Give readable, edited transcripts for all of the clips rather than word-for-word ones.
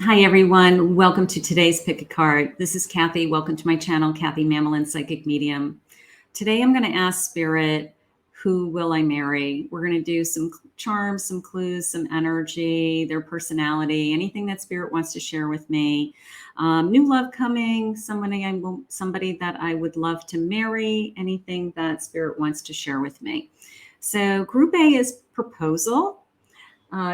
Hi, everyone. Welcome to today's Pick a Card. This is Kathy. Welcome to my channel, Kathy Mamolen, Psychic Medium. Today, I'm going to ask Spirit, who will I marry? We're going to do some charms, some clues, some energy, their personality, anything that Spirit wants to share with me. New love coming, somebody that I would love to marry, anything that Spirit wants to share with me. So Group A is proposal.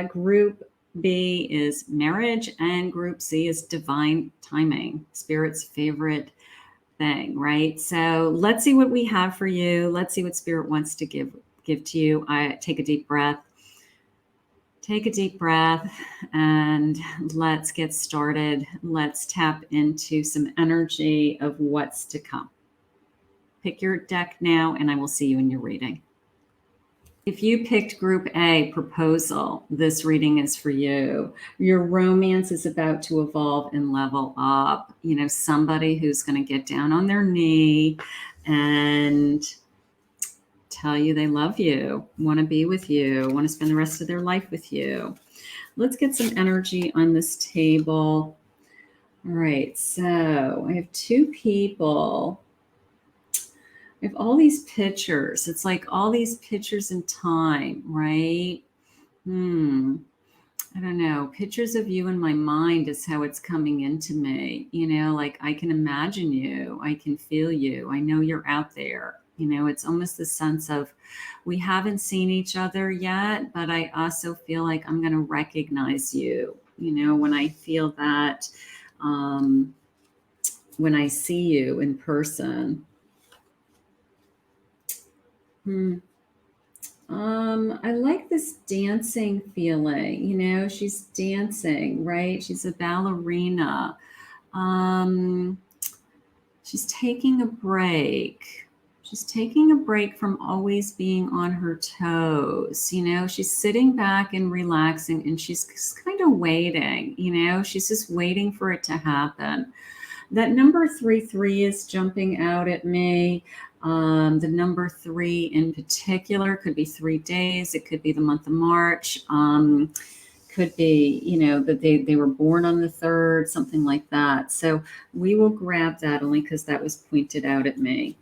Group B is marriage, and Group C is divine timing, Spirit's favorite thing, right? So let's see what we have for you. Let's see what Spirit wants to give to you. Take a deep breath. Take a deep breath and let's get started. Let's tap into some energy of what's to come. Pick your deck now, and I will see you in your reading. If you picked Group A, proposal, this reading is for you. Your romance is about to evolve and level up. You know, somebody who's going to get down on their knee and tell you they love you, want to be with you, want to spend the rest of their life with you. Let's get some energy on this table. All right, so I have two people. I have all these pictures. It's like all these pictures in time, right? I don't know. Pictures of you in my mind is how it's coming into me. You know, like I can imagine you. I can feel you. I know you're out there. You know, it's almost the sense of we haven't seen each other yet, but I also feel like I'm going to recognize you. You know, when I feel that, when I see you in person. I like this dancing feeling, you know, she's dancing, right? She's a ballerina. She's taking a break. She's taking a break from always being on her toes. You know, she's sitting back and relaxing, and she's just kind of waiting, you know, she's just waiting for it to happen. That number 33 is jumping out at me. The number 3 in particular could be 3 days. It could be the month of March. Could be, you know, that they were born on the 3rd, something like that. So we will grab that only because that was pointed out at me.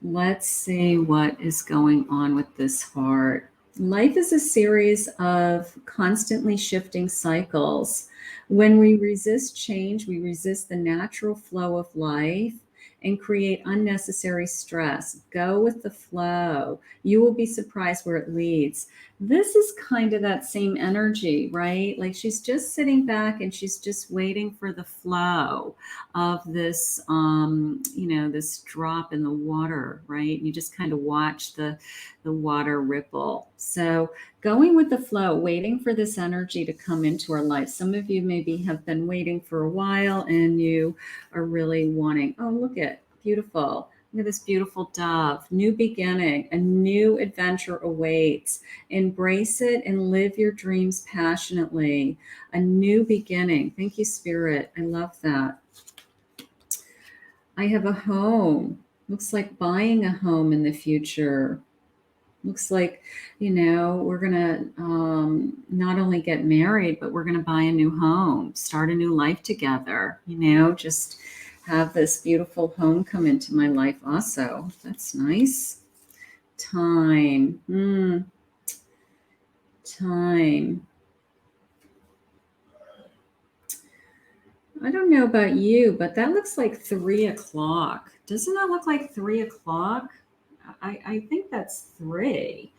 Let's see what is going on with this heart. Life is a series of constantly shifting cycles. When we resist change, we resist the natural flow of life and create unnecessary stress. Go with the flow. You will be surprised where it leads. This is kind of that same energy, right? Like she's just sitting back and she's just waiting for the flow of this, you know, this drop in the water, right? You just kind of watch the water ripple. So going with the flow, waiting for this energy to come into our life. Some of you maybe have been waiting for a while and you are really wanting, oh, look at, beautiful. Look at this beautiful dove. New beginning, a new adventure awaits. Embrace it and live your dreams passionately. A new beginning. Thank you, Spirit. I love that. I have a home. Looks like buying a home in the future. Looks like, you know, we're going to not only get married, but we're going to buy a new home, start a new life together, you know, just have this beautiful home come into my life also. That's nice. Time. Time. I don't know about you, but that looks like 3 o'clock. Doesn't that look like 3 o'clock? I think that's 3.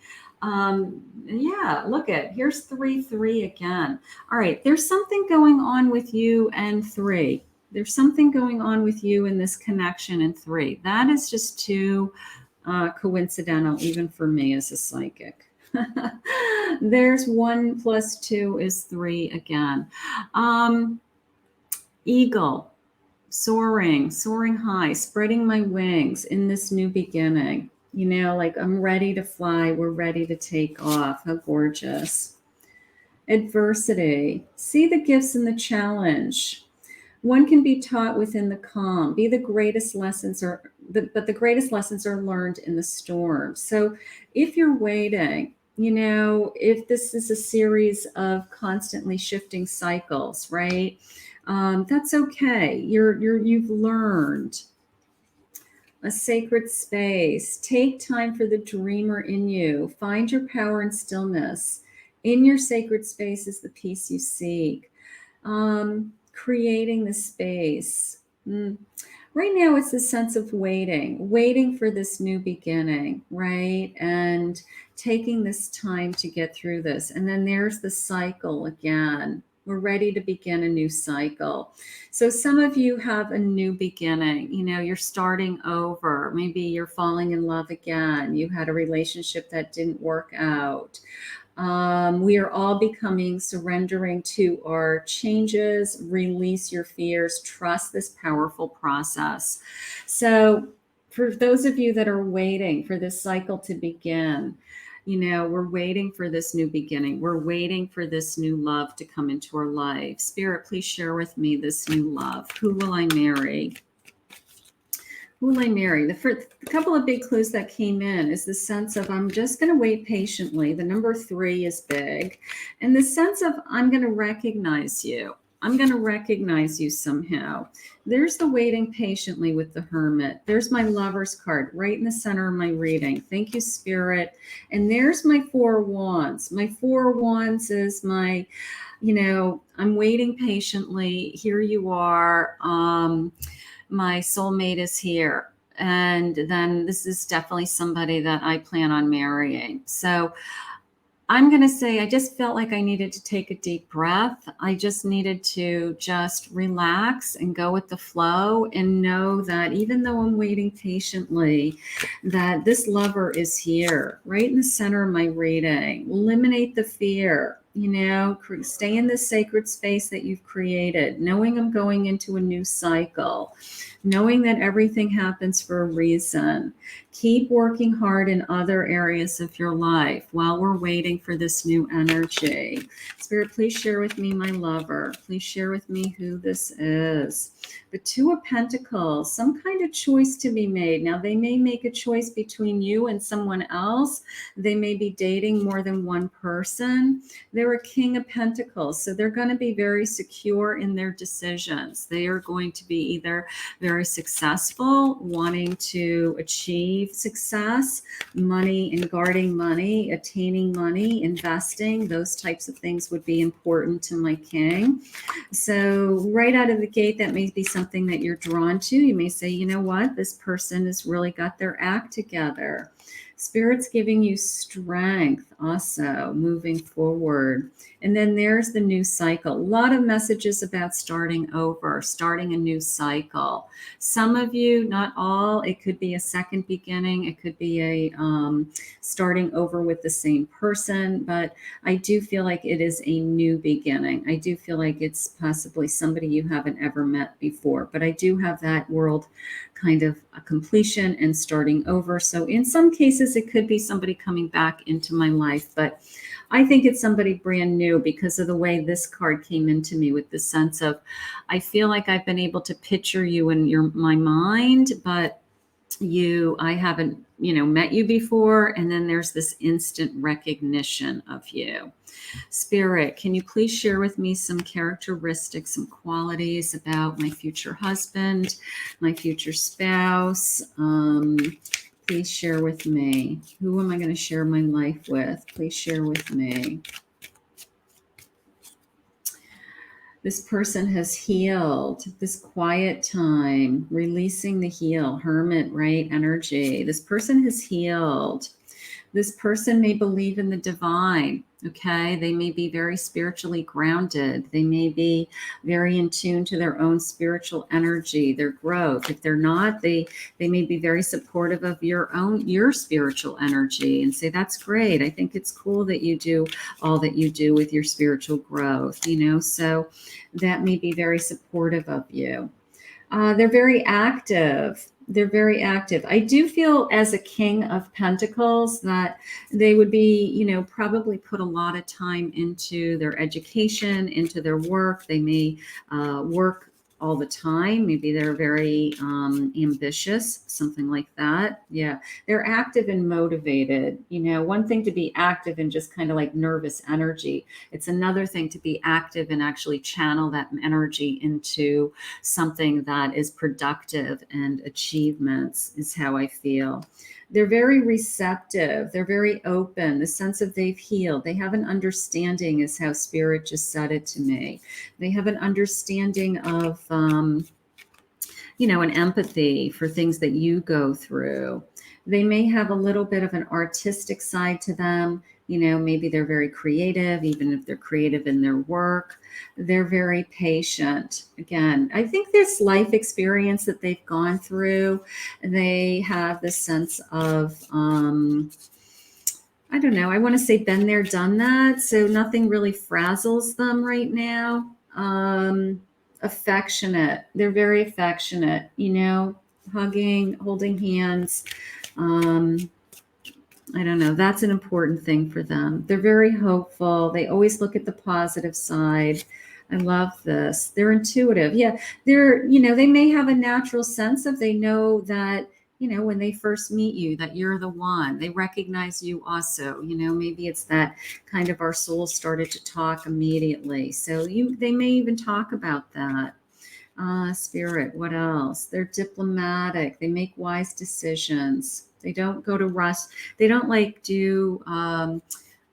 Yeah, look at, here's 3 again. All right, there's something going on with you and 3. There's something going on with you in this connection in 3. That is just too coincidental, even for me as a psychic. There's 1 + 2 is 3 again. Eagle, soaring high, spreading my wings in this new beginning. You know, like I'm ready to fly. We're ready to take off. How gorgeous. Adversity. See the gifts in the challenge. One can be taught within the calm. Be the greatest lessons but the greatest lessons are learned in the storm. So if you're waiting, you know, if this is a series of constantly shifting cycles, right? That's okay. You've learned. A sacred space. Take time for the dreamer in you. Find your power and stillness. In your sacred space is the peace you seek. Creating the space. Right now, it's the sense of waiting for this new beginning, right? And taking this time to get through this. And then there's the cycle again. We're ready to begin a new cycle. So some of you have a new beginning. You know, you're starting over. Maybe you're falling in love again. You had a relationship that didn't work out. We are all becoming surrendering to our changes, release your fears, trust this powerful process. So, for those of you that are waiting for this cycle to begin, you know, we're waiting for this new beginning. We're waiting for this new love to come into our life. Spirit, please share with me this new love. Who will I marry? Who will I marry? The first couple of big clues that came in is the sense of I'm just going to wait patiently. The number 3 is big. And the sense of I'm going to recognize you. I'm going to recognize you somehow. There's the waiting patiently with the Hermit. There's my Lover's card right in the center of my reading. Thank you, Spirit. And there's my 4 Wands. My 4 Wands is my, you know, I'm waiting patiently. Here you are. My soulmate is here. And then this is definitely somebody that I plan on marrying. So I'm going to say I just felt like I needed to take a deep breath. I just needed to just relax and go with the flow and know that even though I'm waiting patiently, that this lover is here, right in the center of my reading. Eliminate the fear. You know, stay in the sacred space that you've created, knowing I'm going into a new cycle, knowing that everything happens for a reason. Keep working hard in other areas of your life while we're waiting for this new energy. Spirit, please share with me my lover. Please share with me who this is. The 2 of Pentacles, some kind of choice to be made. Now, they may make a choice between you and someone else. They may be dating more than one person. They're a King of Pentacles, so they're going to be very secure in their decisions. They are going to be either very successful, wanting to achieve success, money and guarding money, attaining money, investing, those types of things would be important to my King. So right out of the gate, that may be something that you're drawn to. You may say, you know what, this person has really got their act together. Spirit's giving you strength also moving forward. And then there's the new cycle. A lot of messages about starting over, starting a new cycle. Some of you, not all, it could be a second beginning. It could be a starting over with the same person. But I do feel like it is a new beginning. I do feel like it's possibly somebody you haven't ever met before. But I do have that world kind of a completion and starting over. So in some cases, it could be somebody coming back into my life, but I think it's somebody brand new because of the way this card came into me with the sense of, I feel like I've been able to picture you in my mind, but I haven't, met you before. And then there's this instant recognition of you. Spirit, can you please share with me some characteristics, some qualities about my future husband, my future spouse? Please share with me. Who am I going to share my life with? Please share with me. This person has healed. This quiet time, releasing the heal, Hermit, right? Energy. This person has healed. This person may believe in the divine, okay? They may be very spiritually grounded. They may be very in tune to their own spiritual energy, their growth. If they're not, they may be very supportive of your spiritual energy and say, that's great. I think it's cool that you do all that you do with your spiritual growth, so that may be very supportive of you. They're very active. They're very active. I do feel as a King of Pentacles that they would be, probably put a lot of time into their education, into their work. They may work all the time. Maybe they're very ambitious, something like that. Yeah, they're active and motivated. You know, one thing to be active and just kind of like nervous energy. It's another thing to be active and actually channel that energy into something that is productive and achievements, is how I feel. They're very receptive. They're very open. The sense of they've healed. They have an understanding, is how Spirit just said it to me. They have an understanding of, an empathy for things that you go through. They may have a little bit of an artistic side to them. You know, maybe they're very creative, even if they're creative in their work. They're very patient. Again, I think this life experience that they've gone through, they have this sense of, I don't know, I want to say been there, done that. So nothing really frazzles them right now. Affectionate. They're very affectionate, hugging, holding hands. I don't know. That's an important thing for them. They're very hopeful. They always look at the positive side. I love this. They're intuitive. Yeah. They may have a natural sense of, they know that, when they first meet you, that you're the one. They recognize you also. Maybe it's that kind of, our souls started to talk immediately. So they may even talk about that. Spirit, what else? They're diplomatic. They make wise decisions. They don't go to rush. They don't I'm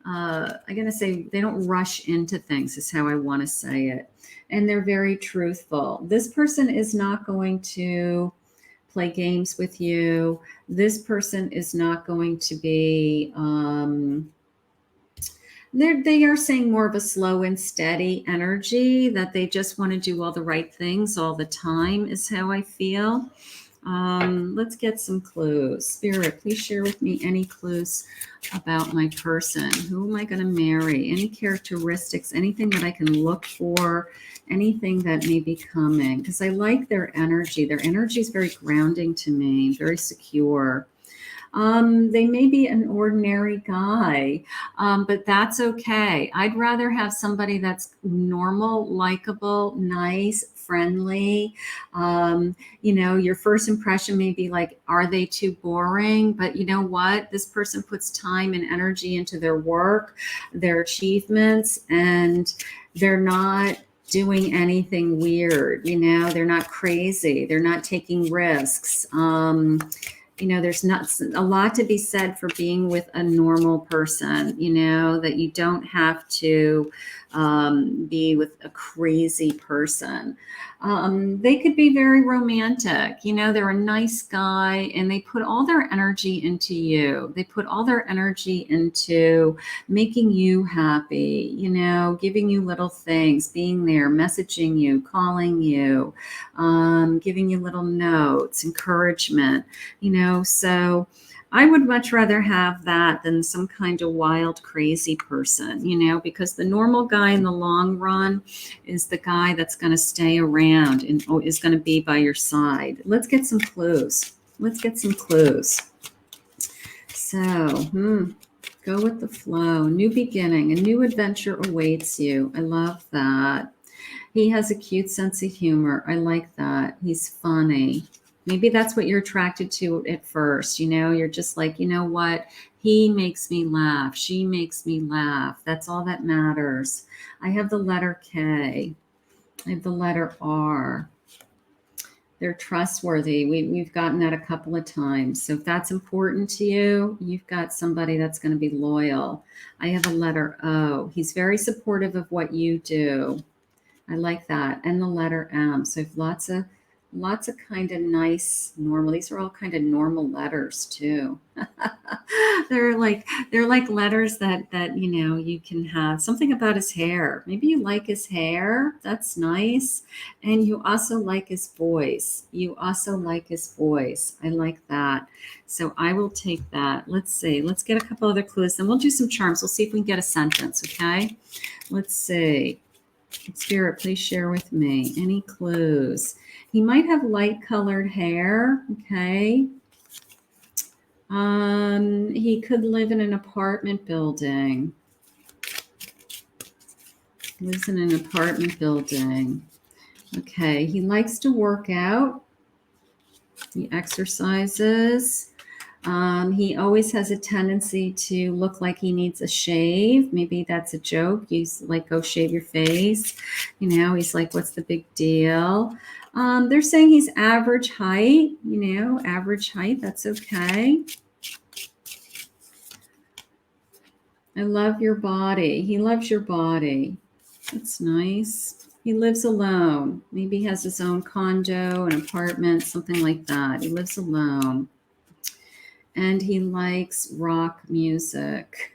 going to say they don't rush into things, is how I want to say it. And they're very truthful. This person is not going to play games with you. This person is not going to be, they are saying more of a slow and steady energy, that they just want to do all the right things all the time, is how I feel. Let's get some clues. Spirit, please share with me any clues about my person. Who am I going to marry? Any characteristics, anything that I can look for, anything that may be coming? Because I like their energy. Their energy is very grounding to me, very secure. They may be an ordinary guy, but that's okay. I'd rather have somebody that's normal, likable, nice, friendly. Your first impression may be like, are they too boring? But you know what? This person puts time and energy into their work, their achievements, and they're not doing anything weird. They're not crazy. They're not taking risks. There's not a lot to be said for being with a normal person, that you don't have to be with a crazy person. They could be very romantic. They're a nice guy, and they put all their energy into you. They put all their energy into making you happy, giving you little things, being there, messaging you, calling you, giving you little notes, encouragement, so I would much rather have that than some kind of wild, crazy person, because the normal guy in the long run is the guy that's going to stay around and is going to be by your side. Let's get some clues. So, go with the flow. New beginning. A new adventure awaits you. I love that. He has a cute sense of humor. I like that. He's funny. Maybe that's what you're attracted to at first. You're just like, you know what? He makes me laugh. She makes me laugh. That's all that matters. I have the letter K. I have the letter R. They're trustworthy. We've gotten that a couple of times. So if that's important to you, you've got somebody that's going to be loyal. I have a letter O. He's very supportive of what you do. I like that. And the letter M. So I have lots of kind of nice, normal. These are all kind of normal letters too. they're like letters that you can have. Something about his hair. Maybe you like his hair. That's nice. And you also like his voice. I like that. So I will take that. Let's see. Let's get a couple other clues. Then we'll do some charms. We'll see if we can get a sentence. Okay. Let's see. Spirit, please share with me any clues. He might have light colored hair. Okay. He could live in an apartment building. Lives in an apartment building. Okay, he likes to work out. He exercises. He always has a tendency to look like he needs a shave. Maybe that's a joke. He's like, go shave your face. You know, he's like, what's the big deal? They're saying he's average height, you know, average height. That's okay. I love your body. He loves your body. That's nice. He lives alone. Maybe he has his own condo, an apartment, something like that. He lives alone. And he likes rock music.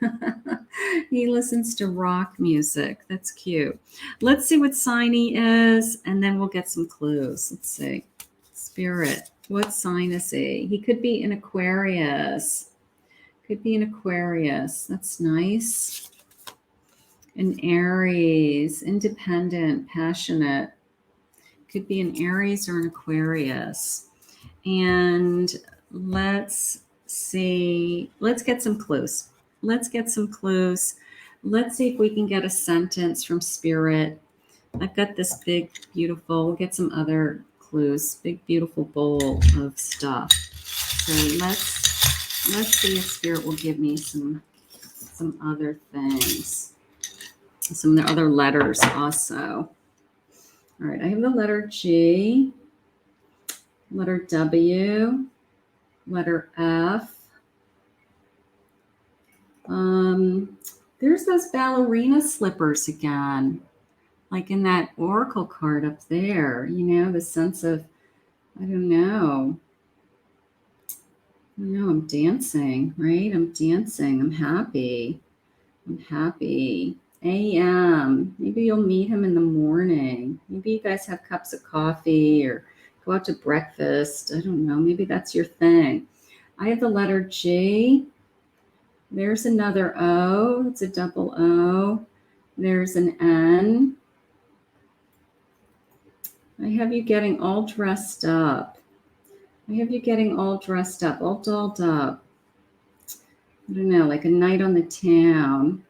He listens to rock music. That's cute. Let's see what sign he is, and then we'll get some clues. Let's see. Spirit, what sign is he? He could be an Aquarius. Could be an Aquarius. That's nice. An Aries, independent, passionate. Could be an Aries or an Aquarius. And let's see. Let's get some clues. Let's get some clues. Let's see if we can get a sentence from Spirit. I've got this big, beautiful, we'll get some other clues. Big, beautiful bowl of stuff. So let's see if Spirit will give me some other things. Some of the other letters also. All right, I have the letter G, letter W, letter F. There's those ballerina slippers again, like in that oracle card up there, you know, the sense of, I don't know. I'm dancing, right? I'm dancing. I'm happy. I'm happy. AM. Maybe you'll meet him in the morning. Maybe you guys have cups of coffee or go out to breakfast. I don't know. Maybe that's your thing. I have the letter G. There's another O. It's a double O. There's an N. I have you getting all dressed up. I have you getting all dressed up, all dolled up. I don't know, like a night on the town.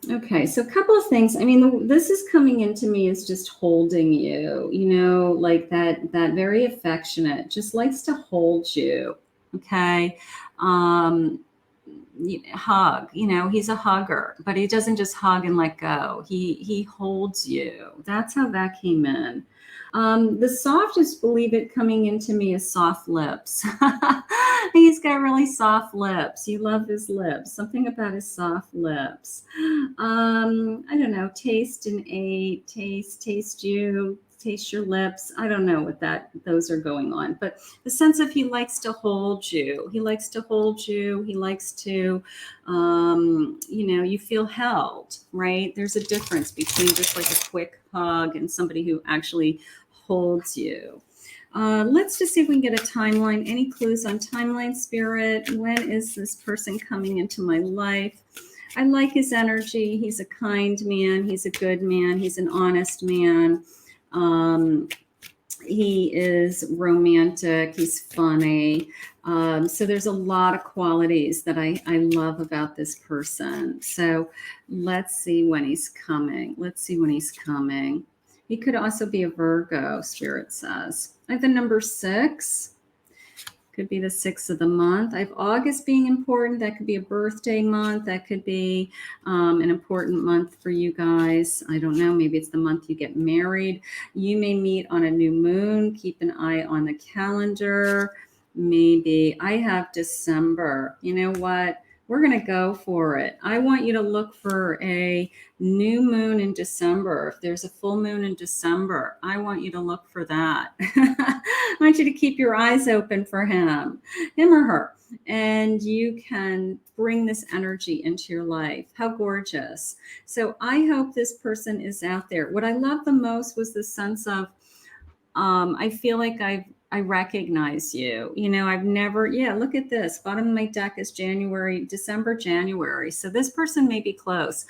Okay, so a couple of things. I mean, this is coming into me as just holding you, you know, like that very affectionate, just likes to hold you. Okay. Hug, you know, he's a hugger, but he doesn't just hug and let go. He holds you. That's how that came in. The softest, believe it, coming into me is soft lips. He's got really soft lips. You love his lips. Something about his soft lips. I don't know. Taste and ate. Taste you. Taste your lips. I don't know what those are going on, but the sense of he likes to hold you. He likes to hold you. He likes to, you know, you feel held, right? There's a difference between just like a quick hug and somebody who actually holds you. Let's just see if we can get a timeline. Any clues on timeline, Spirit? When is this person coming into my life? I like his energy. He's a kind man. He's a good man. He's an honest man. He is romantic. He's funny. So there's a lot of qualities that I love about this person. So let's see when he's coming. Let's see when he's coming. He could also be a Virgo, Spirit says. I have the number 6. Could be the 6th of the month. I have August being important. That could be a birthday month. That could be an important month for you guys. I don't know. Maybe it's the month you get married. You may meet on a new moon. Keep an eye on the calendar. Maybe I have December. You know what? We're going to go for it. I want you to look for a new moon in December. If there's a full moon in December, I want you to look for that. I want you to keep your eyes open for him or her, and you can bring this energy into your life. How gorgeous. So I hope this person is out there. What I love the most was the sense of, I feel like I recognize you. You know, I've never, look at this. Bottom of my deck is December, January. So this person may be close.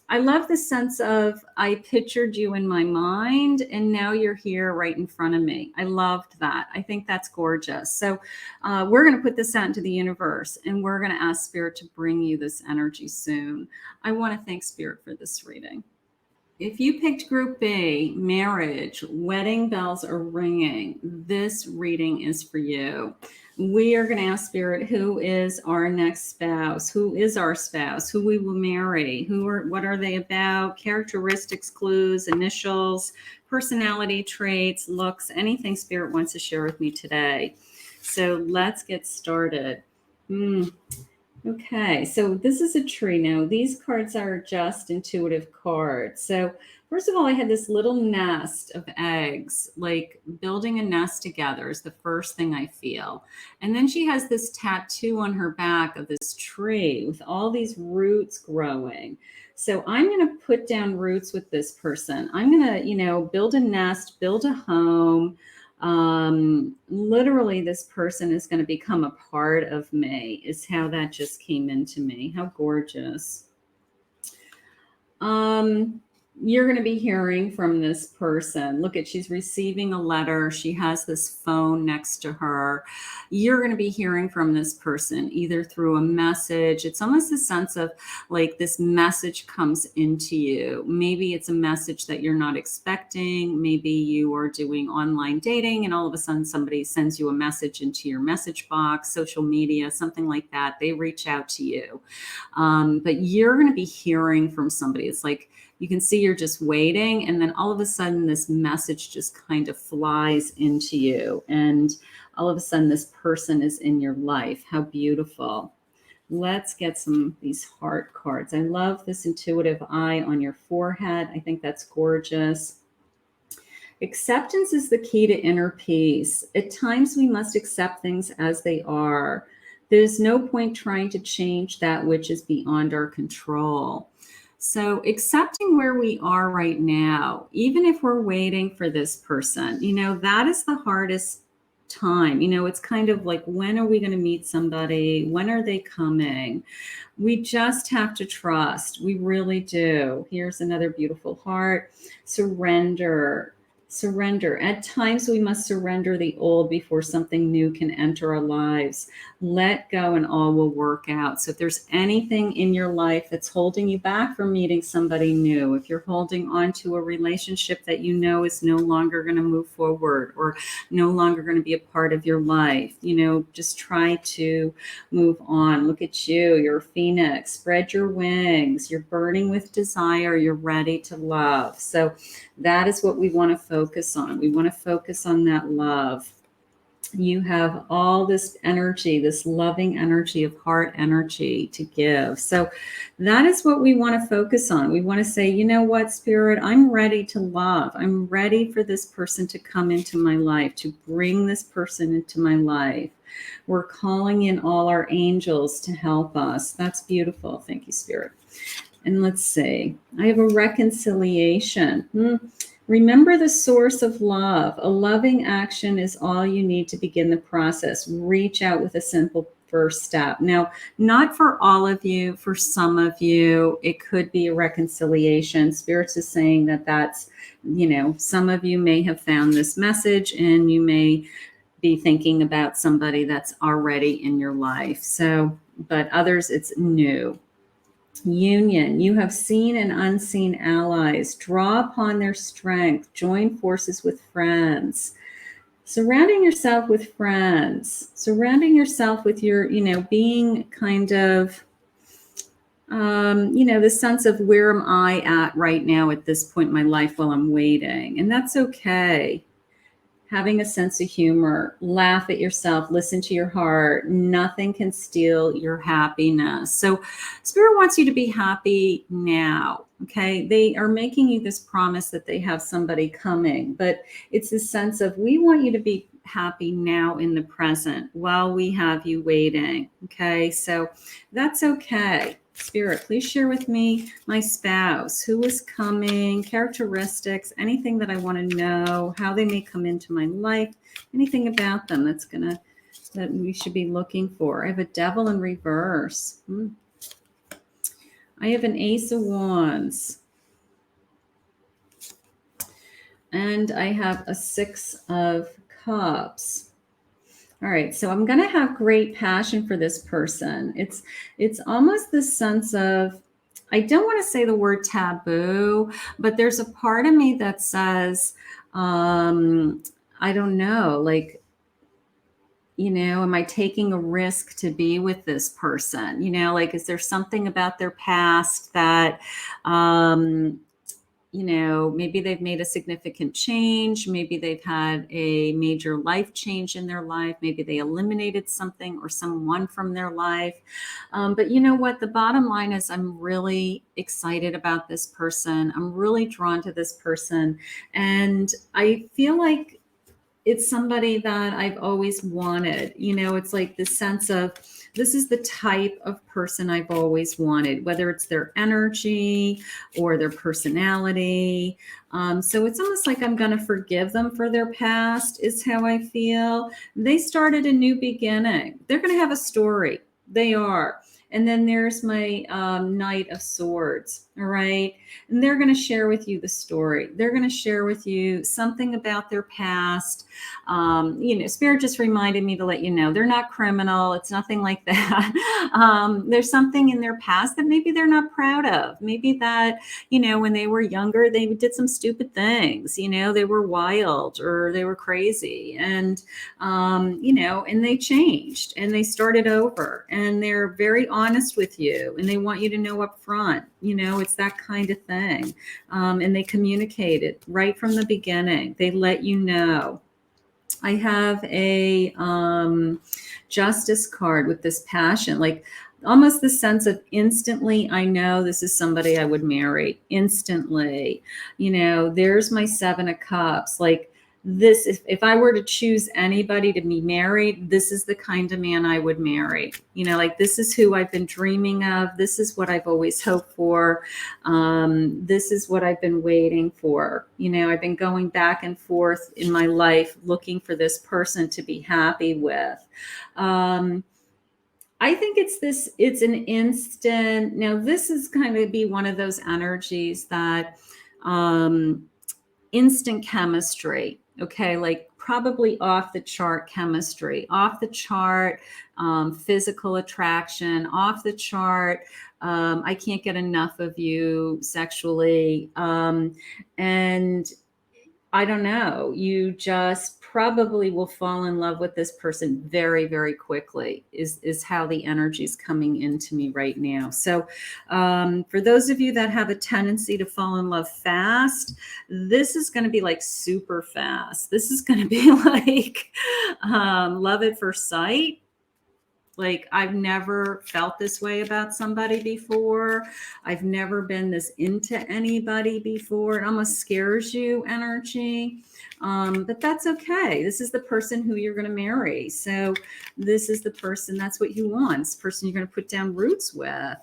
I love the sense of I pictured you in my mind and now you're here right in front of me. I loved that. I think that's gorgeous. So we're going to put this out into the universe and we're going to ask Spirit to bring you this energy soon. I want to thank Spirit for this reading. If you picked Group B, marriage, wedding bells are ringing, this reading is for you. We are going to ask Spirit, who is our next spouse? Who is our spouse? Who we will marry? What are they about? Characteristics, clues, initials, personality traits, looks, anything Spirit wants to share with me today. So let's get started. Okay, so this is a tree now. These cards are just intuitive cards. So first of all, I had this little nest of eggs, like building a nest together is the first thing I feel. And then she has this tattoo on her back of this tree with all these roots growing. So I'm going to put down roots with this person. I'm going to, build a nest, build a home. Literally this person is going to become a part of me, is how that just came into me. How gorgeous. You're going to be hearing from this person. Look at, she's receiving a letter. She has this phone next to her. You're going to be hearing from this person either through a message. It's almost a sense of like this message comes into you. Maybe it's a message that you're not expecting. Maybe you are doing online dating and all of a sudden somebody sends you a message into your message box, social media, something like that. They reach out to you. But you're going to be hearing from somebody. It's like, you can see you're just waiting, and then all of a sudden this message just kind of flies into you, and all of a sudden this person is in your life. How beautiful. Let's get some of these heart cards. I love this intuitive eye on your forehead. I think that's gorgeous. Acceptance is the key to inner peace. At times we must accept things as they are. There's no point trying to change that which is beyond our control. So accepting where we are right now, even if we're waiting for this person, that is the hardest time. It's kind of like, when are we going to meet somebody? When are they coming? We just have to trust. We really do. Here's another beautiful heart. Surrender. Surrender. At times we must surrender the old before something new can enter our lives. Let go and all will work out. So if there's anything in your life that's holding you back from meeting somebody new, if you're holding on to a relationship that you know is no longer going to move forward or no longer going to be a part of your life, just try to move on. Look at you. You're a phoenix. Spread your wings. You're burning with desire. You're ready to love. So that is what we want to focus on. We want to focus on that love. You have all this energy, this loving energy of heart energy to give. So that is what we want to focus on. We want to say, you know what, Spirit, I'm ready to love. I'm ready for this person to come into my life, to bring this person into my life. We're calling in all our angels to help us. That's beautiful. Thank you, Spirit. And let's see, I have a reconciliation. Remember the source of love. A loving action is all you need to begin the process. Reach out with a simple first step. Now, not for all of you, for some of you, it could be a reconciliation. Spirits is saying that that's, some of you may have found this message and you may be thinking about somebody that's already in your life. So, but others, it's new. Union. You have seen and unseen allies. Draw upon their strength. Join forces with friends. Surrounding yourself with friends. Surrounding yourself with your, being kind of, the sense of, where am I at right now at this point in my life while I'm waiting? And that's okay. Having a sense of humor, laugh at yourself, listen to your heart. Nothing can steal your happiness. So Spirit wants you to be happy now, okay? They are making you this promise that they have somebody coming, but it's a sense of, we want you to be happy now in the present while we have you waiting, okay? So that's okay. Spirit, please share with me my spouse, who is coming, characteristics, anything that I want to know, how they may come into my life, anything about them that we should be looking for. I have a devil in reverse. I have an Ace of Wands. And I have a Six of Cups. All right, so I'm going to have great passion for this person. It's almost this sense of, I don't want to say the word taboo, but there's a part of me that says, I don't know, like, am I taking a risk to be with this person? Like, is there something about their past that, maybe they've made a significant change. Maybe they've had a major life change in their life. Maybe they eliminated something or someone from their life. But you know what? The bottom line is I'm really excited about this person. I'm really drawn to this person. And I feel like it's somebody that I've always wanted. It's like the sense of, this is the type of person I've always wanted, whether it's their energy or their personality. So it's almost like I'm going to forgive them for their past, is how I feel. They started a new beginning. They're going to have a story. They are. And then there's my Knight of Swords. All right. And they're going to share with you the story. They're going to share with you something about their past. Spirit just reminded me to let you know they're not criminal. It's nothing like that. There's something in their past that maybe they're not proud of. Maybe that, when they were younger, they did some stupid things. They were wild or they were crazy. And, and they changed and they started over and they're very honest with you and they want you to know up front, it's that kind of thing. And they communicate it right from the beginning. They let you know. I have a Justice card with this passion, like almost the sense of instantly, I know this is somebody I would marry instantly. There's my Seven of Cups. Like this, if I were to choose anybody to be married, this is the kind of man I would marry. Like this is who I've been dreaming of. This is what I've always hoped for. This is what I've been waiting for. I've been going back and forth in my life looking for this person to be happy with. I think it's an instant. Now, this is kind of be one of those energies that instant chemistry. Okay, like probably off the chart chemistry, off the chart physical attraction, off the chart. I can't get enough of you sexually. And I don't know, you just probably will fall in love with this person very, very quickly is how the energy is coming into me right now. So for those of you that have a tendency to fall in love fast, this is going to be like super fast. This is going to be like love at first sight. Like I've never felt this way about somebody before. I've never been this into anybody before. It almost scares you energy. But that's okay. This is the person who you're going to marry. So this is the person, that's what you want. It's the person you're going to put down roots with.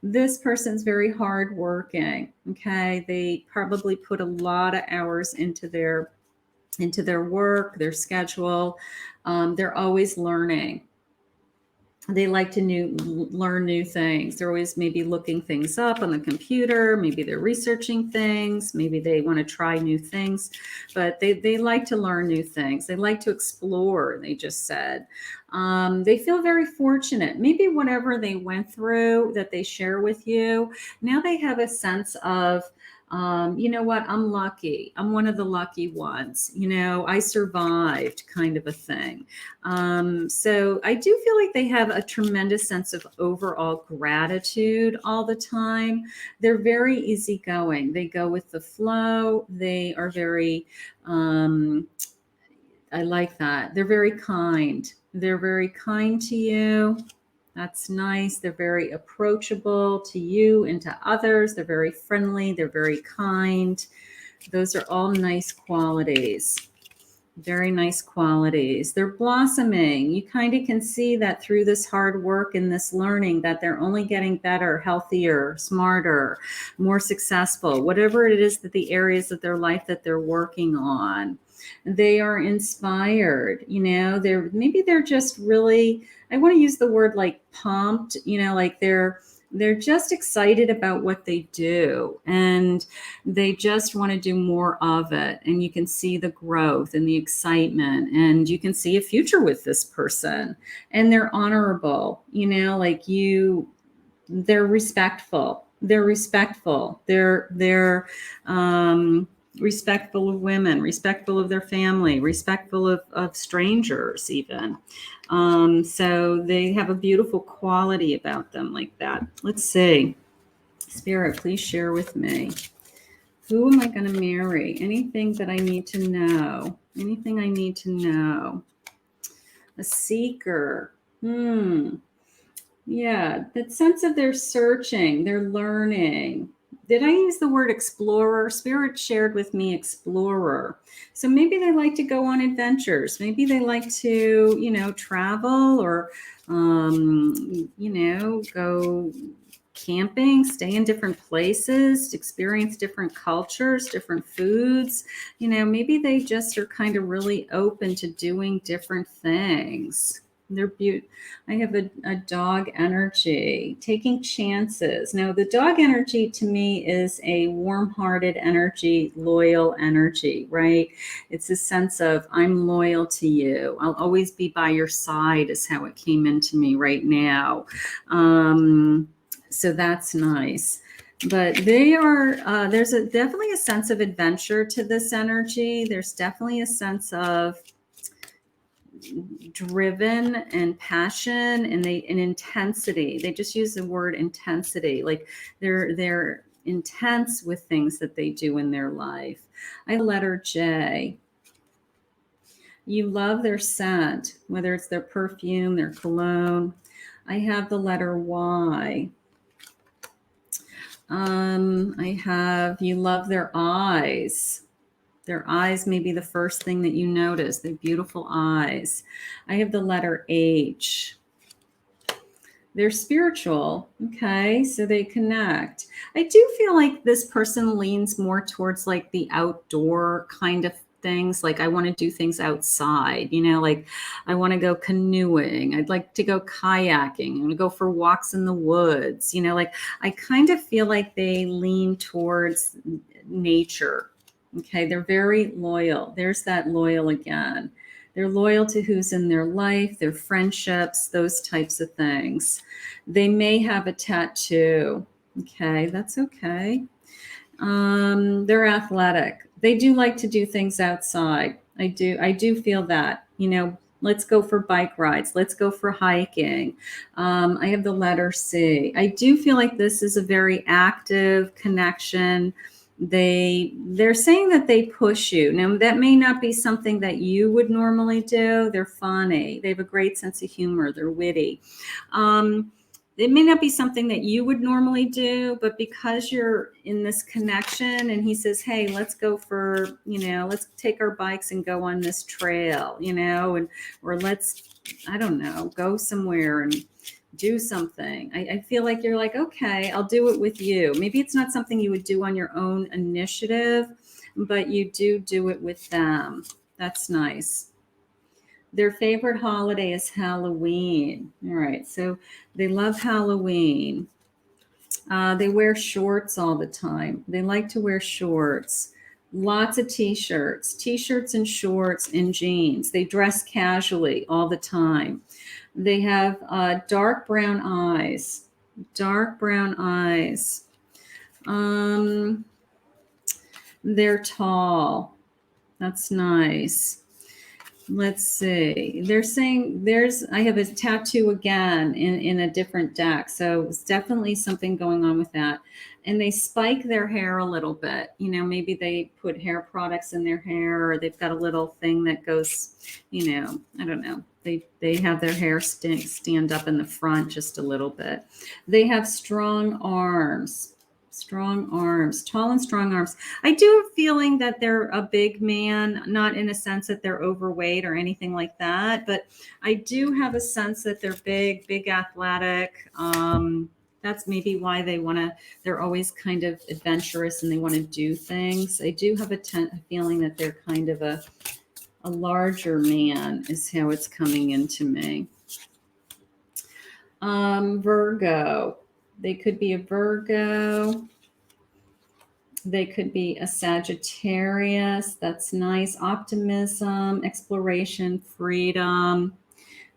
This person's very hardworking. Okay. They probably put a lot of hours into their work, their schedule. They're always learning. They like to learn new things. They're always maybe looking things up on the computer. Maybe they're researching things. Maybe they want to try new things, but they like to learn new things. They like to explore, they just said. They feel very fortunate. Maybe whatever they went through that they share with you, now they have a sense of, you know what, I'm lucky. I'm one of the lucky ones. I survived, kind of a thing. So I do feel like they have a tremendous sense of overall gratitude all the time. They're very easygoing. They go with the flow. They are very, I like that. They're very kind. They're very kind to you. That's nice. They're very approachable to you and to others. They're very friendly. They're very kind. Those are all nice qualities. Very nice qualities. They're blossoming. You kind of can see that through this hard work and this learning that they're only getting better, healthier, smarter, more successful, whatever it is that the areas of their life that they're working on. They are inspired, they're just really, I want to use the word like pumped, like they're They're just excited about what they do, and they just want to do more of it. And you can see the growth and the excitement, and you can see a future with this person. And they're honorable, like they're respectful. They're respectful of women, respectful of their family, respectful of strangers even. So they have a beautiful quality about them like that. Let's see. Spirit, please share with me. Who am I going to marry? Anything that I need to know? Anything I need to know? A seeker. Yeah, that sense of their searching, their learning. Did I use the word explorer? Spirit shared with me explorer. So maybe they like to go on adventures. Maybe they like to, travel or, go camping, stay in different places, experience different cultures, different foods. Maybe they just are kind of really open to doing different things. They're beautiful. I have a dog energy, taking chances. Now, the dog energy to me is a warm-hearted energy, loyal energy, right? It's a sense of, I'm loyal to you. I'll always be by your side is how it came into me right now. So that's nice. But they are, there's definitely a sense of adventure to this energy. There's definitely a sense of driven and passion and intensity. They just use the word intensity. Like they're intense with things that they do in their life. I letter J. You love their scent, whether it's their perfume, their cologne. I have the letter Y. I have, you love their eyes. Their eyes may be the first thing that you notice. They're beautiful eyes. I have the letter H. They're spiritual. Okay, so they connect. I do feel like this person leans more towards like the outdoor kind of things. Like I want to do things outside, like I want to go canoeing. I'd like to go kayaking. I want to go for walks in the woods. Like I kind of feel like they lean towards nature. Okay, they're very loyal. There's that loyal again. They're loyal to who's in their life, their friendships, those types of things. They may have a tattoo. Okay, that's okay. They're athletic. They do like to do things outside. I do feel that. Let's go for bike rides. Let's go for hiking. I have the letter C. I do feel like this is a very active connection. They're saying that they push you. Now, that may not be something that you would normally do. They're funny. They have a great sense of humor. They're witty. It may not be something that you would normally do, but because you're in this connection and he says, hey, let's go for, let's take our bikes and go on this trail, or let's, I don't know, go somewhere and do something. I feel like you're like, okay, I'll do it with you. Maybe it's not something you would do on your own initiative, but you do it with them. That's nice. Their favorite holiday is Halloween. All right, so they love Halloween. They wear shorts all the time. They like to wear shorts. Lots of t-shirts and shorts and jeans. They dress casually all the time. They have dark brown eyes. They're tall. That's nice. Let's see. They're saying I have a tattoo again in a different deck. So it's definitely something going on with that. And they spike their hair a little bit. Maybe they put hair products in their hair, or they've got a little thing that goes, I don't know. They have their hair stand up in the front just a little bit. They have strong arms. Tall and strong arms. I do have a feeling that they're a big man, not in a sense that they're overweight or anything like that, but I do have a sense that they're big athletic. That's maybe why they're always kind of adventurous and they want to do things. I do have a feeling that they're kind of a larger man is how it's coming into me. Virgo. They could be a Virgo. They could be a Sagittarius. That's nice. Optimism, exploration, freedom.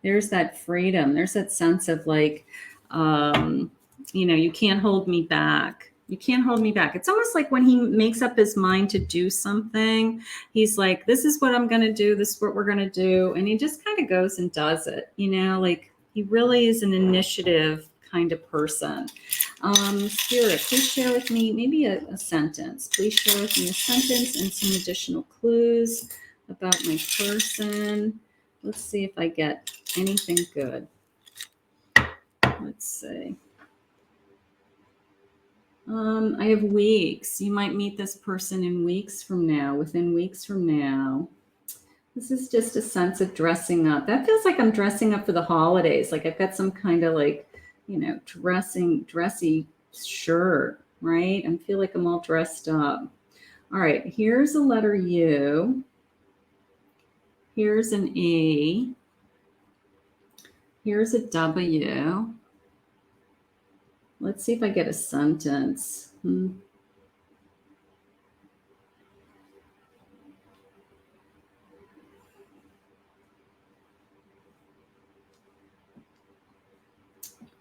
There's that freedom. There's that sense of like, you can't hold me back. You can't hold me back. It's almost like when he makes up his mind to do something, he's like, this is what I'm going to do. This is what we're going to do. And he just kind of goes and does it, like he really is an initiative kind of person. Spirit, please share with me maybe a sentence. Please share with me a sentence and some additional clues about my person. Let's see if I get anything good. Let's see. I have weeks. You might meet this person in weeks from now, within weeks from now. This is just a sense of dressing up. That feels like I'm dressing up for the holidays. Like I've got some kind of like, dressy shirt, right? I feel like I'm all dressed up. All right, here's a letter U. Here's an E. Here's a W. Let's see if I get a sentence.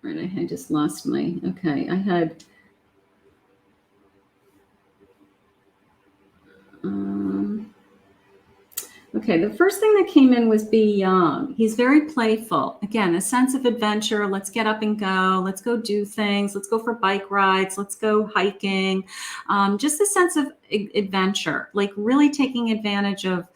All right, I just lost my, okay, I had, okay, the first thing that came in was be young. He's very playful. Again, a sense of adventure. Let's get up and go. Let's go do things. Let's go for bike rides. Let's go hiking. Just a sense of adventure, like really taking advantage of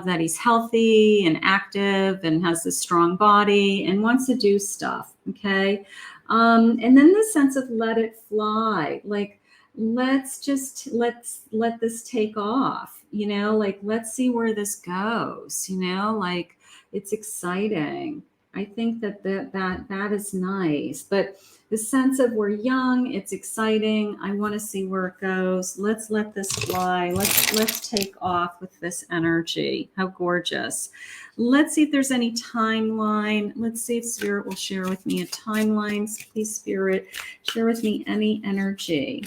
that he's healthy and active and has this strong body and wants to do stuff. Okay. And then the sense of let it fly, like, let's let this take off, like let's see where this goes, like it's exciting. I think that is nice, but the sense of we're young, it's exciting, I want to see where it goes, let's let this fly, let's take off with this energy. How gorgeous. Let's see if there's any timeline. Let's see if Spirit will share with me a timeline. Please, Spirit, share with me any energy.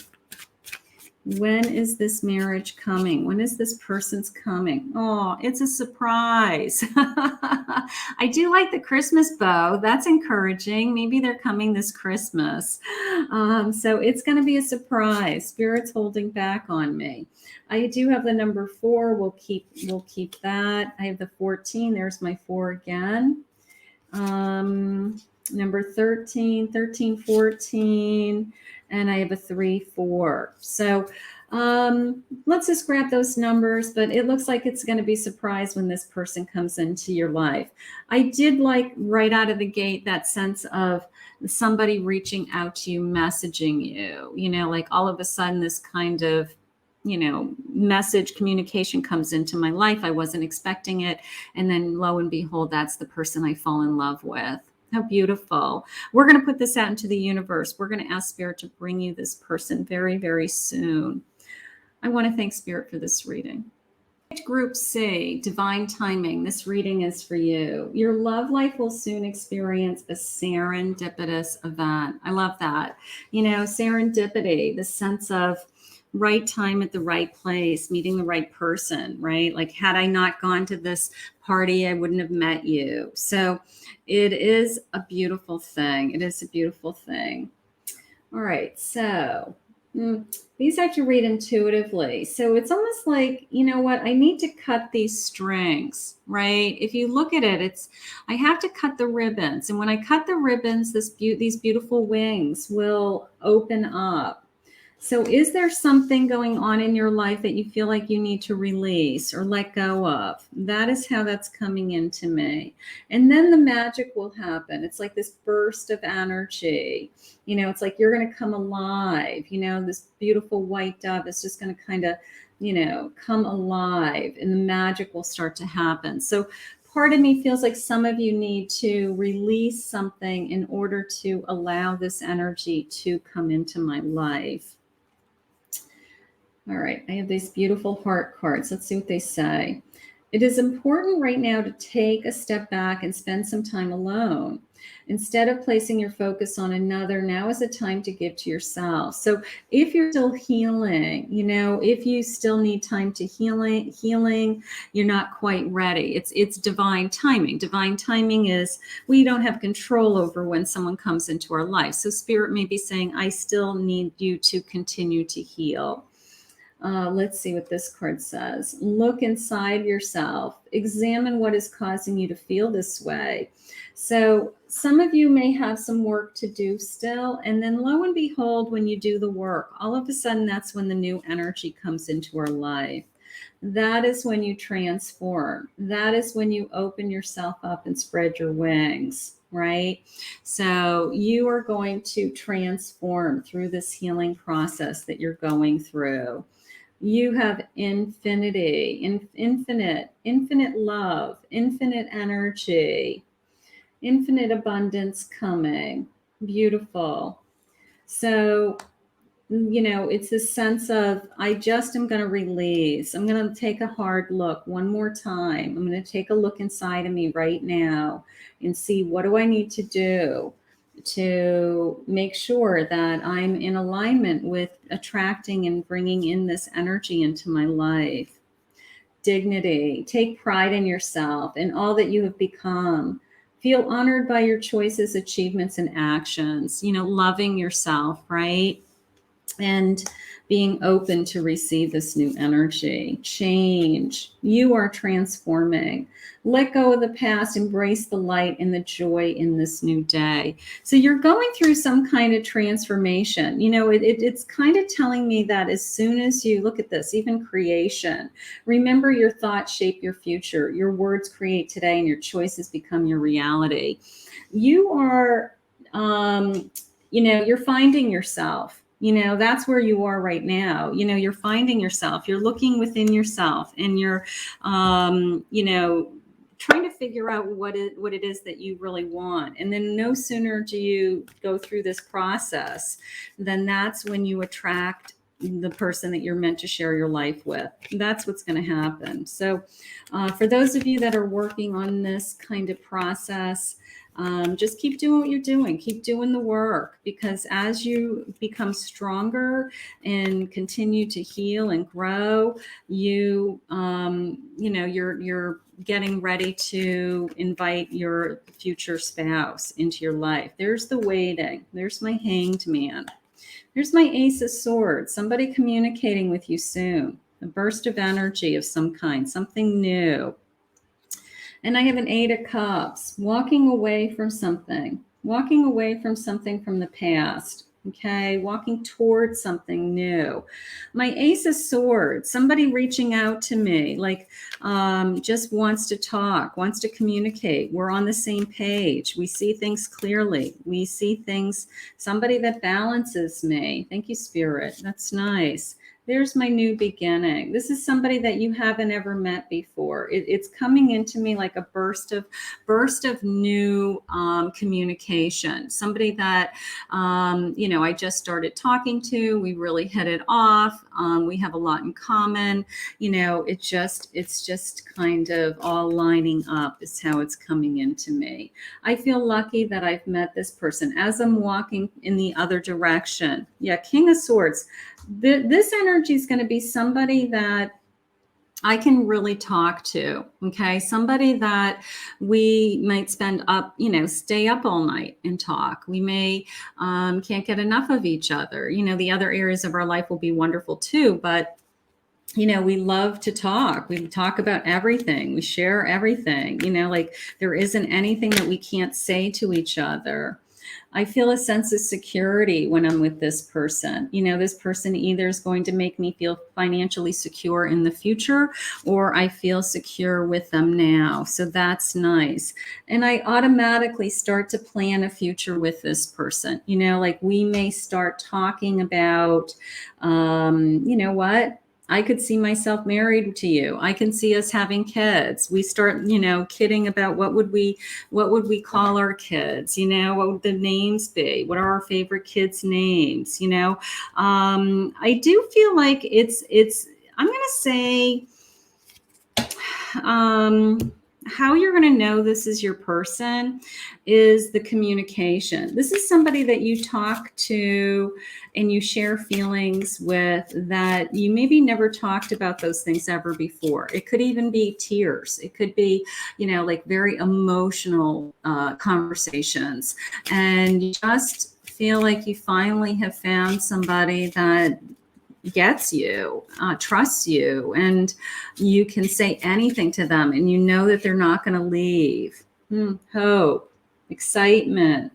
When is this marriage coming? When is this person's coming? Oh, it's a surprise. I do like the Christmas bow. That's encouraging. Maybe they're coming this Christmas. So it's going to be a surprise. Spirit's holding back on me. I do have the number 4. We'll keep that. I have the 14. There's my 4 again. Number 13, 14. And I have a 3, 4. So let's just grab those numbers, but it looks like it's going to be surprised when this person comes into your life. I did like right out of the gate that sense of somebody reaching out to you, messaging you, like all of a sudden this kind of, message communication comes into my life. I wasn't expecting it. And then lo and behold, that's the person I fall in love with. How beautiful. We're going to put this out into the universe. We're going to ask Spirit to bring you this person very, very soon. I want to thank Spirit for this reading. Group C, divine timing. This reading is for you. Your love life will soon experience a serendipitous event. I love that. Serendipity, the sense of right time at the right place, meeting the right person, right? Like had I not gone to this party, I wouldn't have met you. So it is a beautiful thing. It is a beautiful thing. All right. So these I have to read intuitively. So it's almost like, I need to cut these strings, right? If you look at it, I have to cut the ribbons. And when I cut the ribbons, these beautiful wings will open up. So is there something going on in your life that you feel like you need to release or let go of? That is how that's coming into me. And then the magic will happen. It's like this burst of energy. It's like you're going to come alive. This beautiful white dove is just going to kind of, come alive, and the magic will start to happen. So part of me feels like some of you need to release something in order to allow this energy to come into my life. All right, I have these beautiful heart cards. Let's see what they say. It is important right now to take a step back and spend some time alone. Instead of placing your focus on another, now is a time to give to yourself. So if you're still healing, if you still need time to healing, you're not quite ready. It's divine timing. Divine timing is we don't have control over when someone comes into our life. So spirit may be saying, I still need you to continue to heal. Let's see what this card says. Look inside yourself. Examine what is causing you to feel this way. So some of you may have some work to do still. And then lo and behold, when you do the work, all of a sudden, that's when the new energy comes into our life. That is when you transform. That is when you open yourself up and spread your wings, right? So you are going to transform through this healing process that you're going through. You have infinity, infinite love, infinite energy, infinite abundance coming. Beautiful. So, it's a sense of, I just am going to release. I'm going to take a hard look one more time. I'm going to take a look inside of me right now and see, what do I need to do to make sure that I'm in alignment with attracting and bringing in this energy into my life. Dignity. Take pride in yourself and all that you have become. Feel honored by your choices, achievements, and actions. Loving yourself, right? And being open to receive this new energy. Change. You are transforming. Let go of the past, embrace the light and the joy in this new day. So you're going through some kind of transformation. It's kind of telling me that as soon as you look at this, even creation, remember your thoughts shape your future. Your words create today and your choices become your reality. You are, you're finding yourself. That's where you are right now. You're finding yourself, you're looking within yourself, and you're, trying to figure out what it is that you really want. And then no sooner do you go through this process, then that's when you attract the person that you're meant to share your life with. That's what's going to happen. So for those of you that are working on this kind of process, just keep doing what you're doing. Keep doing the work, because as you become stronger and continue to heal and grow, you're getting ready to invite your future spouse into your life. There's the waiting. There's my Hanged Man. There's my Ace of Swords. Somebody communicating with you soon. A burst of energy of some kind, something new. And I have an Eight of Cups, walking away from something from the past. Okay, walking towards something new. My Ace of Swords, somebody reaching out to me, like just wants to talk, wants to communicate. We're on the same page. We see things clearly. We see things, somebody that balances me. Thank you, Spirit. That's nice. There's my new beginning. This is somebody that you haven't ever met before. It's coming into me like a burst of new communication. Somebody that, I just started talking to. We really hit it off. We have a lot in common. It's just kind of all lining up is how it's coming into me. I feel lucky that I've met this person as I'm walking in the other direction. Yeah, King of Swords. This energy is going to be somebody that I can really talk to. Okay. Somebody that we might spend up, stay up all night and talk. We may can't get enough of each other. The other areas of our life will be wonderful too, but we love to talk. We talk about everything. We share everything, like there isn't anything that we can't say to each other. I feel a sense of security when I'm with this person. This person either is going to make me feel financially secure in the future, or I feel secure with them now. So that's nice. And I automatically start to plan a future with this person. Like we may start talking about, what? I could see myself married to you. I can see us having kids. We start, kidding about what would we call our kids? What would the names be? What are our favorite kids' names? I do feel like it's, I'm going to say, How you're going to know this is your person is the communication. This is somebody that you talk to and you share feelings with that you maybe never talked about those things ever before. It could even be tears. It could be, like very emotional conversations. And you just feel like you finally have found somebody that gets you, trusts you, and you can say anything to them and you know that they're not going to leave. Hope, excitement,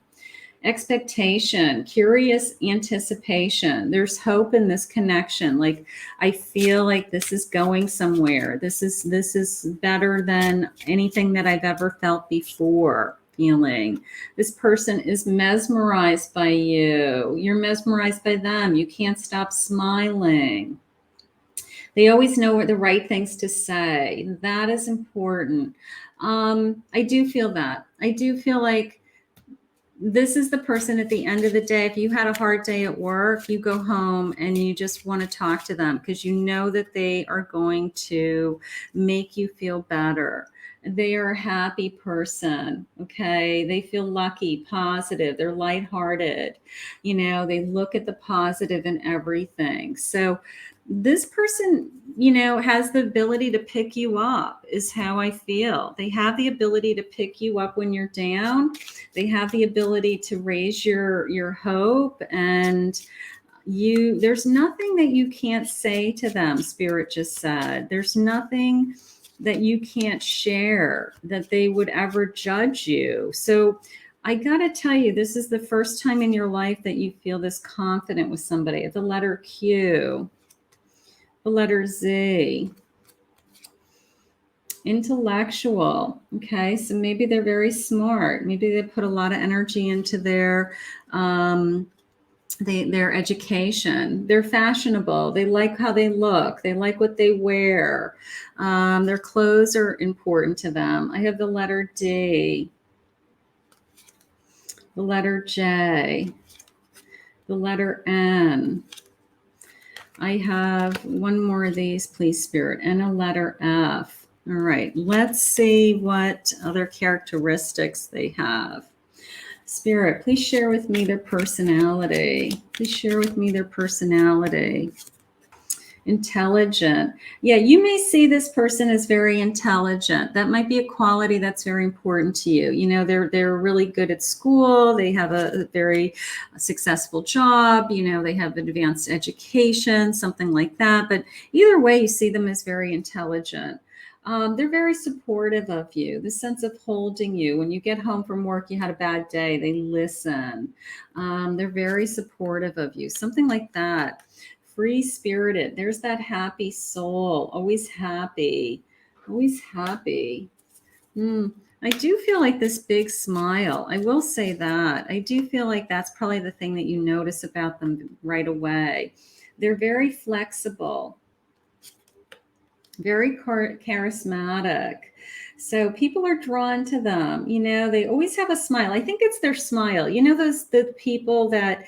expectation, curious anticipation. There's hope in this connection. Like, I feel like this is going somewhere. This is better than anything that I've ever felt before. Feeling this person is mesmerized by you. You're mesmerized by them. You can't stop smiling. They always know what the right things to say. That is important. I do feel that. I do feel like this is the person at the end of the day. If you had a hard day at work, you go home and you just want to talk to them because you know that they are going to make you feel better. They are a happy person. Okay. They feel lucky, positive. They're lighthearted. They look at the positive in everything. So this person, has the ability to pick you up, is how I feel. They have the ability to pick you up when you're down. They have the ability to raise your hope, and there's nothing that you can't say to them. Spirit just said there's nothing that you can't share that they would ever judge you. So I gotta tell you, this is the first time in your life that you feel this confident with somebody. The letter Q, the letter Z, intellectual. Okay, so maybe they're very smart. Maybe they put a lot of energy into their education. They're fashionable. They like how they look. They like what they wear. Their clothes are important to them. I have the letter D, the letter J, the letter N. I have one more of these, please, Spirit, and a letter F. All right, let's see what other characteristics they have. Spirit, please share with me their personality. Please share with me their personality. Intelligent. Yeah, you may see this person as very intelligent. That might be a quality that's very important to you. They're really good at school. They have a very successful job. They have advanced education, something like that. But either way, you see them as very intelligent. They're very supportive of you, the sense of holding you. When you get home from work, you had a bad day, they listen. They're very supportive of you, something like that. Free-spirited. There's that happy soul, always happy, always happy. I do feel like this big smile. I will say that. I do feel like that's probably the thing that you notice about them right away. They're very flexible, very charismatic. So people are drawn to them. They always have a smile. I think it's their smile. The people that,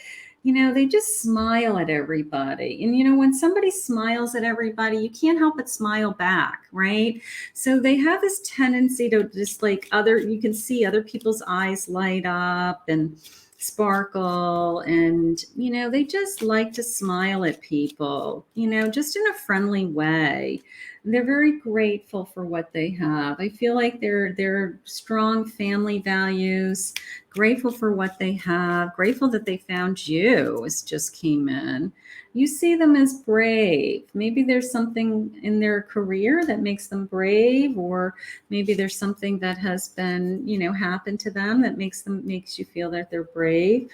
they just smile at everybody. And, when somebody smiles at everybody, you can't help but smile back, right? So they have this tendency to just you can see other people's eyes light up and sparkle, and they just like to smile at people, just in a friendly way. They're very grateful for what they have. I feel like they're strong family values, grateful for what they have, grateful that they found you. It just came in. You see them as brave. Maybe there's something in their career that makes them brave, or maybe there's something that has been, happened to them that makes you feel that they're brave.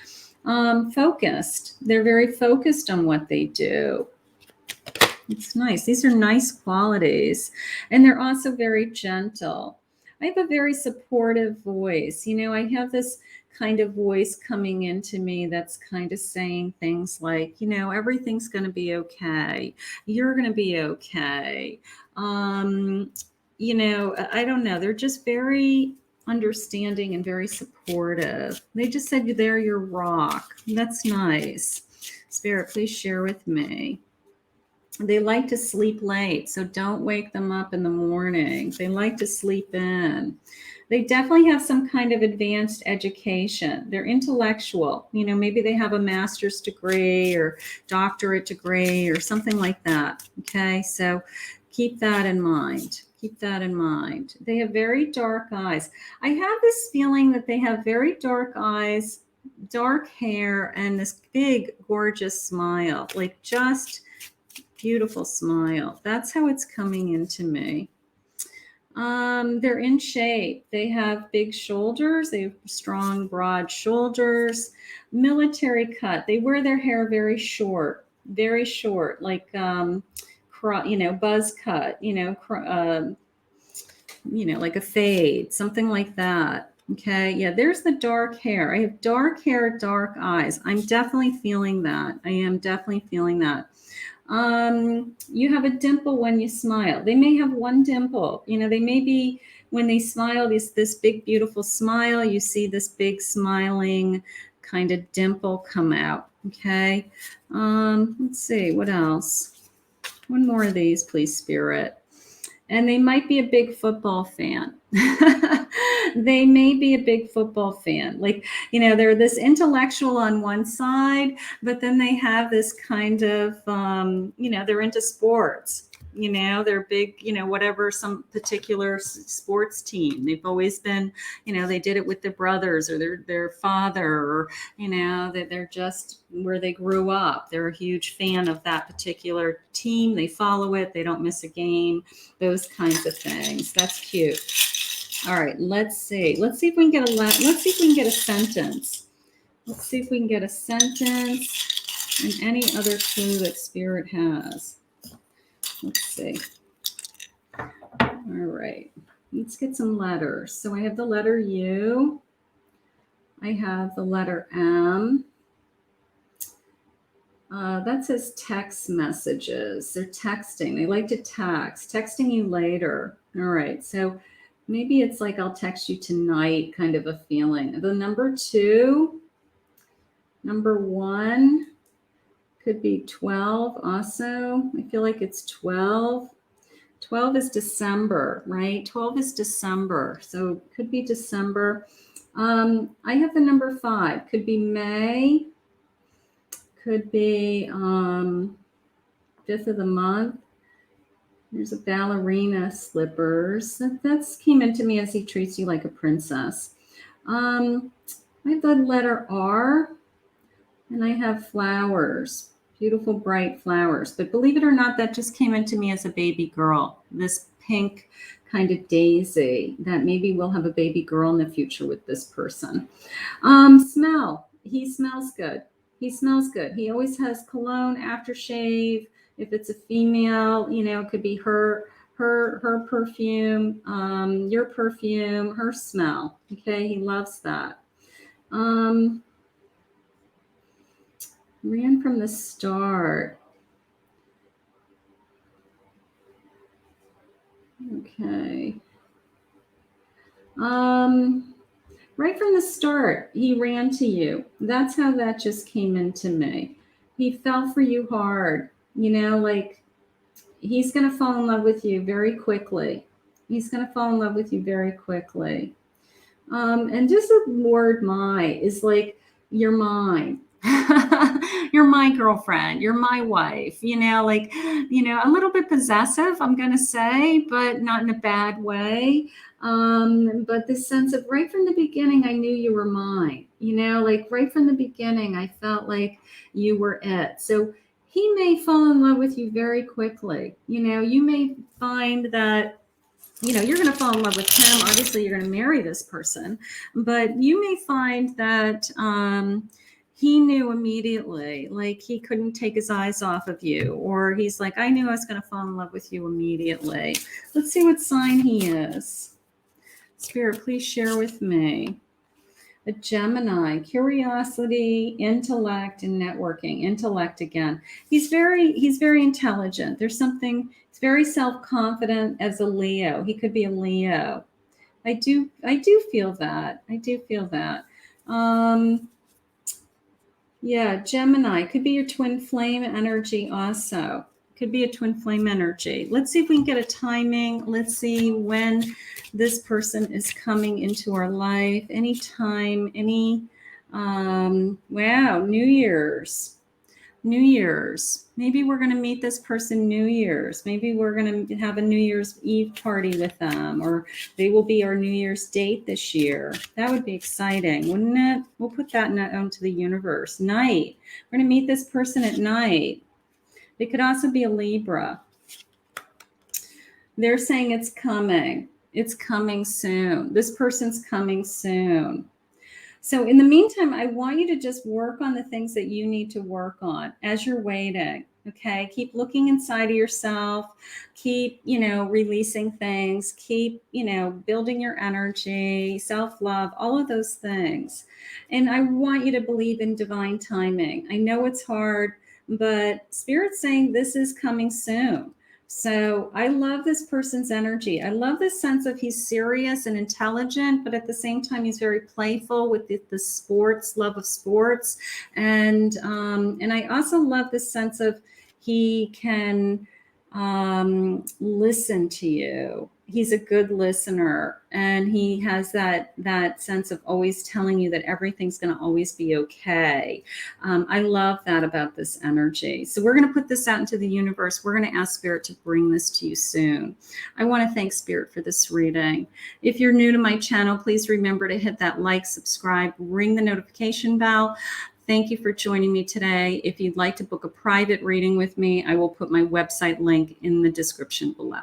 Focused. They're very focused on what they do. It's nice. These are nice qualities. And they're also very gentle. I have a very supportive voice. I have this kind of voice coming into me that's kind of saying things like, everything's going to be okay. You're going to be okay. I don't know. They're just very understanding and very supportive. They just said they're your rock. That's nice. Spirit, please share with me. They like to sleep late, so don't wake them up in the morning. They like to sleep in. They definitely have some kind of advanced education. They're intellectual. You know, maybe they have a master's degree or doctorate degree or something like that. Okay, so keep that in mind. Keep that in mind. They have very dark eyes. I have this feeling that they have very dark eyes, dark hair, and this big, gorgeous smile. Like just beautiful smile. That's how it's coming into me. They're in shape. They have big shoulders. They have strong, broad shoulders. Military cut. They wear their hair very short, like buzz cut. Like a fade, something like that. Okay, yeah. There's the dark hair. I have dark hair, dark eyes. I'm definitely feeling that. I am definitely feeling that. You have a dimple when you smile. They may have one dimple. You know, they may be, when they smile, this big, beautiful smile, you see this big smiling kind of dimple come out. Okay. Let's see, what else? One more of these, please, Spirit. And they might be a big football fan. They may be a big football fan. Like, you know, they're this intellectual on one side, but then they have this kind of, they're into sports. You know, they're big, whatever, some particular sports team. They've always been, they did it with their brothers or their father, or, that they're just where they grew up. They're a huge fan of that particular team. They follow it. They don't miss a game, those kinds of things. That's cute. All right, let's see. Let's see if we can get a sentence. Let's see if we can get a sentence and any other clue that Spirit has. Let's see. All right. Let's get some letters. So I have the letter U. I have the letter M. That says text messages. They're texting. They like to text. Texting you later. All right. So maybe it's like I'll text you tonight kind of a feeling. The number 2, number 1 could be 12 also. I feel like it's 12. 12 is December, right? 12 is December. So it could be December. I have the number 5. Could be May. Could be 5th of the month. There's a ballerina slippers. That's came into me as he treats you like a princess. I have the letter R, and I have flowers, beautiful bright flowers. But believe it or not, that just came into me as a baby girl. This pink kind of daisy that maybe we'll have a baby girl in the future with this person. Smell. He smells good. He smells good. He always has cologne, aftershave. If it's a female, it could be her perfume, your perfume, her smell. Okay, he loves that. Ran from the start. Okay. Right from the start, he ran to you. That's how that just came into me. He fell for you hard. Like he's going to fall in love with you very quickly. He's going to fall in love with you very quickly. And just the word "my" is like, you're mine. You're my girlfriend. You're my wife. A little bit possessive, I'm going to say, but not in a bad way. But this sense of right from the beginning, I knew you were mine. Like right from the beginning, I felt like you were it. So he may fall in love with you very quickly. You may find that you're going to fall in love with him. Obviously, you're going to marry this person, but you may find that he knew immediately, like he couldn't take his eyes off of you, or he's like, I knew I was going to fall in love with you immediately. Let's see what sign he is. Spirit, please share with me. A Gemini, curiosity, intellect, and networking. Intellect again. He's very intelligent. There's something, he's very self-confident as a Leo. He could be a Leo. I do feel that. Yeah, Gemini could be your twin flame energy also. Could be a twin flame energy. Let's see if we can get a timing. Let's see when this person is coming into our life. Anytime, wow, New Year's. New Year's. Maybe we're going to meet this person New Year's. Maybe we're going to have a New Year's Eve party with them, or they will be our New Year's date this year. That would be exciting, wouldn't it? We'll put that out into the universe. Night. We're going to meet this person at night. They could also be a Libra. They're saying it's coming. It's coming soon. This person's coming soon. So in the meantime, I want you to just work on the things that you need to work on as you're waiting. Okay. Keep looking inside of yourself. Keep, releasing things. Keep, building your energy, self-love, all of those things. And I want you to believe in divine timing. I know it's hard, but Spirit's saying this is coming soon. So I love this person's energy. I love this sense of he's serious and intelligent, but at the same time, he's very playful with the sports, love of sports. And I also love this sense of he can listen to you. He's a good listener, and he has that sense of always telling you that everything's going to always be okay. I love that about this energy. So we're going to put this out into the universe. We're going to ask Spirit to bring this to you soon. I want to thank Spirit for this reading. If you're new to my channel, please remember to hit that like, subscribe, ring the notification bell. Thank you for joining me today. If you'd like to book a private reading with me, I will put my website link in the description below.